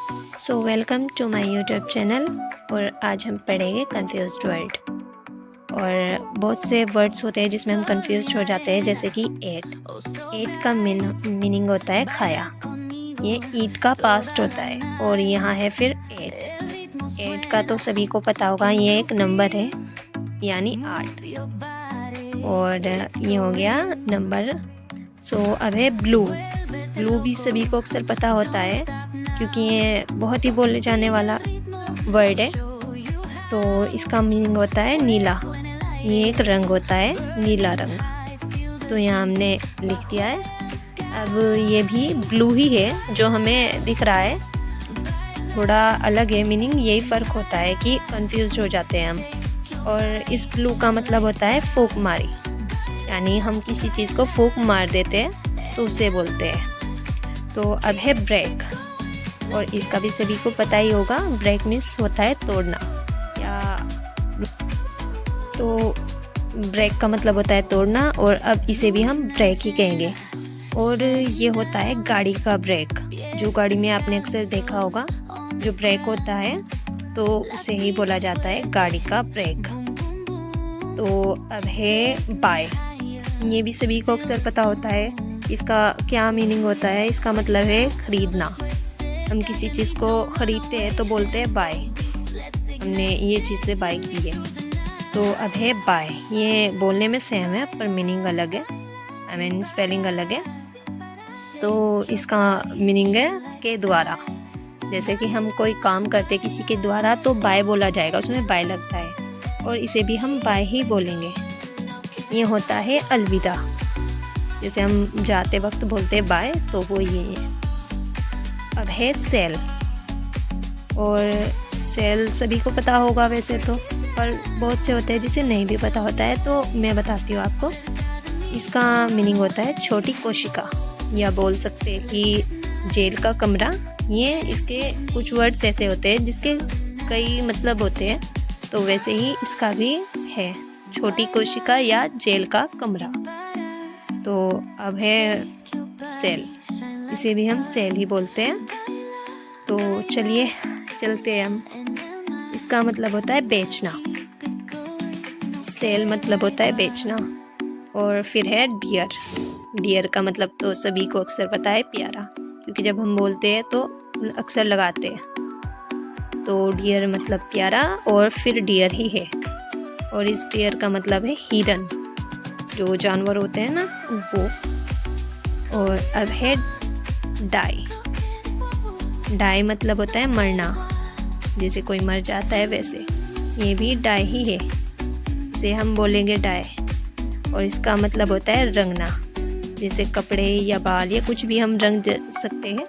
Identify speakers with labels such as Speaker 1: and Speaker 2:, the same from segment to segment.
Speaker 1: Welcome to my YouTube channel. और आज हम पढ़ेंगे कन्फ्यूज्ड वर्ड। और बहुत से वर्ड्स होते हैं जिसमें हम कन्फ्यूज्ड हो जाते हैं, जैसे कि एट का मीनिंग होता है खाया। ये ईट का पास्ट होता है और यहाँ है फिर एट का तो सभी को पता होगा, ये एक नंबर है यानी 8। और ये हो गया नंबर। अब है ब्लू भी सभी को अक्सर पता होता है क्योंकि ये बहुत ही बोले जाने वाला वर्ड है। तो इसका मीनिंग होता है नीला। ये एक रंग होता है, नीला रंग। तो यहाँ हमने लिख दिया है। अब ये भी ब्लू ही है जो हमें दिख रहा है, थोड़ा अलग है मीनिंग। यही फ़र्क होता है कि कंफ्यूज हो जाते हैं हम। और इस ब्लू का मतलब होता है फूंक मारी, यानी हम किसी चीज़ को फूंक मार देते हैं तो उसे बोलते हैं। तो अब है ब्रेक, और इसका भी सभी को पता ही होगा। ब्रेक मीन्स होता है तोड़ना, या तो ब्रेक का मतलब होता है तोड़ना, और अब इसे भी हम ब्रेक ही कहेंगे। और ये होता है गाड़ी का ब्रेक, जो गाड़ी में आपने अक्सर देखा होगा जो ब्रेक होता है, तो उसे ही बोला जाता है गाड़ी का ब्रेक। तो अब है बाय। ये भी सभी को अक्सर पता होता है। इसका क्या मीनिंग होता है? इसका मतलब है खरीदना। हम किसी चीज़ को ख़रीदते हैं तो बोलते हैं बाय, हमने ये चीज़ से बाय की है। तो अब है बाय। ये बोलने में सेम है पर मीनिंग अलग है, आई मीन स्पेलिंग अलग है। तो इसका मीनिंग है के द्वारा। जैसे कि हम कोई काम करते किसी के द्वारा तो बाय बोला जाएगा, उसमें बाय लगता है, और इसे भी हम बाय ही बोलेंगे। ये होता है अलविदा। जैसे हम जाते वक्त बोलते हैं बाय, तो वो ये है। अब है सेल, और सेल सभी को पता होगा वैसे तो, पर बहुत से होते हैं जिसे नहीं भी पता होता है, तो मैं बताती हूँ आपको। इसका मीनिंग होता है छोटी कोशिका, या बोल सकते हैं कि जेल का कमरा। ये इसके कुछ वर्ड्स ऐसे होते हैं जिसके कई मतलब होते हैं, तो वैसे ही इसका भी है, छोटी कोशिका या जेल का कमरा। तो अब है सेल, इसे भी हम सेल ही बोलते हैं। तो चलिए चलते हैं हम। इसका मतलब होता है बेचना, सेल मतलब होता है बेचना। और फिर है डियर का मतलब तो सभी को अक्सर पता है प्यारा, क्योंकि जब हम बोलते हैं तो अक्सर लगाते हैं। तो डियर मतलब प्यारा, और फिर डियर ही है। और इस डियर का मतलब है हिरन, जो जानवर होते हैं ना वो। और अब है डाई मतलब होता है मरना, जैसे कोई मर जाता है वैसे। ये भी डाई ही है, इसे हम बोलेंगे डाई। और इसका मतलब होता है रंगना, जैसे कपड़े या बाल या कुछ भी हम रंग सकते हैं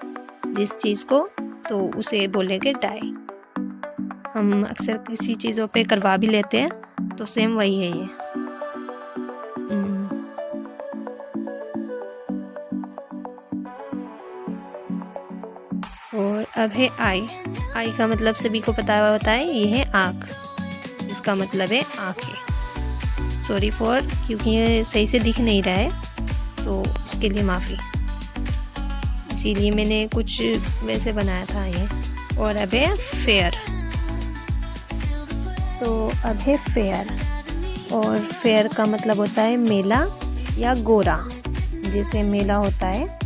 Speaker 1: जिस चीज़ को, तो उसे बोलेंगे डाई। हम अक्सर किसी चीज़ों पे करवा भी लेते हैं, तो सेम वही है ये। और अब है आई का मतलब सभी को पता होता है, ये है आँख। इसका मतलब है आँखें। सॉरी फॉर, क्योंकि ये सही से दिख नहीं रहा है तो उसके लिए माफ़ी, इसीलिए मैंने कुछ वैसे बनाया था ये। और अब है फेयर। तो अब है फेयर, और फेयर का मतलब होता है मेला या गोरा। जैसे मेला होता है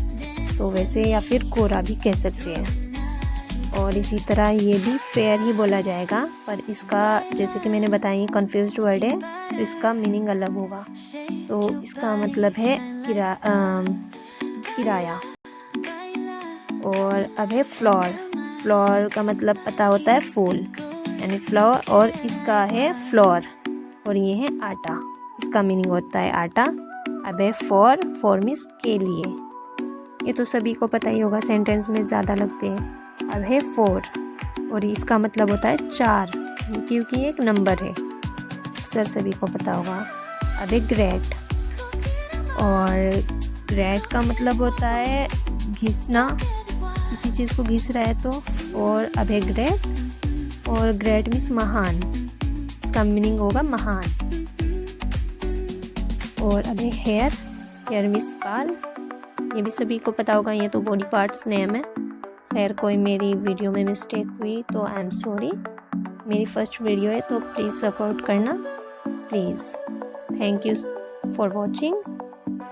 Speaker 1: तो वैसे, या फिर गोरा भी कह सकते हैं। और इसी तरह ये भी फेयर ही बोला जाएगा, पर इसका जैसे कि मैंने बताया कन्फ्यूज्ड वर्ड है तो इसका मीनिंग अलग होगा। तो इसका मतलब है किराया। और अब है फ्लोर का मतलब पता होता है फूल, यानी फ्लावर, और इसका है फ्लोर, और ये है आटा। इसका मीनिंग होता है आटा। अब है फॉर मीन्स के लिए। ये तो सभी को पता ही होगा, सेंटेंस में ज़्यादा लगते हैं। अब है 4, और इसका मतलब होता है 4, क्योंकि एक नंबर है, अक्सर सभी को पता होगा। अब है ग्रेट, और ग्रेट का मतलब होता है घिसना, किसी चीज़ को घिस रहा है तो। और अब है ग्रेट, और ग्रेट मीन्स महान, इसका मीनिंग होगा महान। और अब है हेयर मीन्स बाल। ये भी सभी को पता होगा, ये तो बॉडी पार्ट्स नेम है, खैर कोई मेरी वीडियो में मिस्टेक हुई तो आई एम सॉरी। मेरी फर्स्ट वीडियो है तो प्लीज़ सपोर्ट करना please. Thank you for watching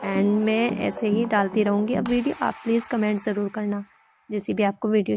Speaker 1: and मैं ऐसे ही डालती रहूँगी अब वीडियो। आप प्लीज़ कमेंट ज़रूर करना जैसी भी आपको वीडियो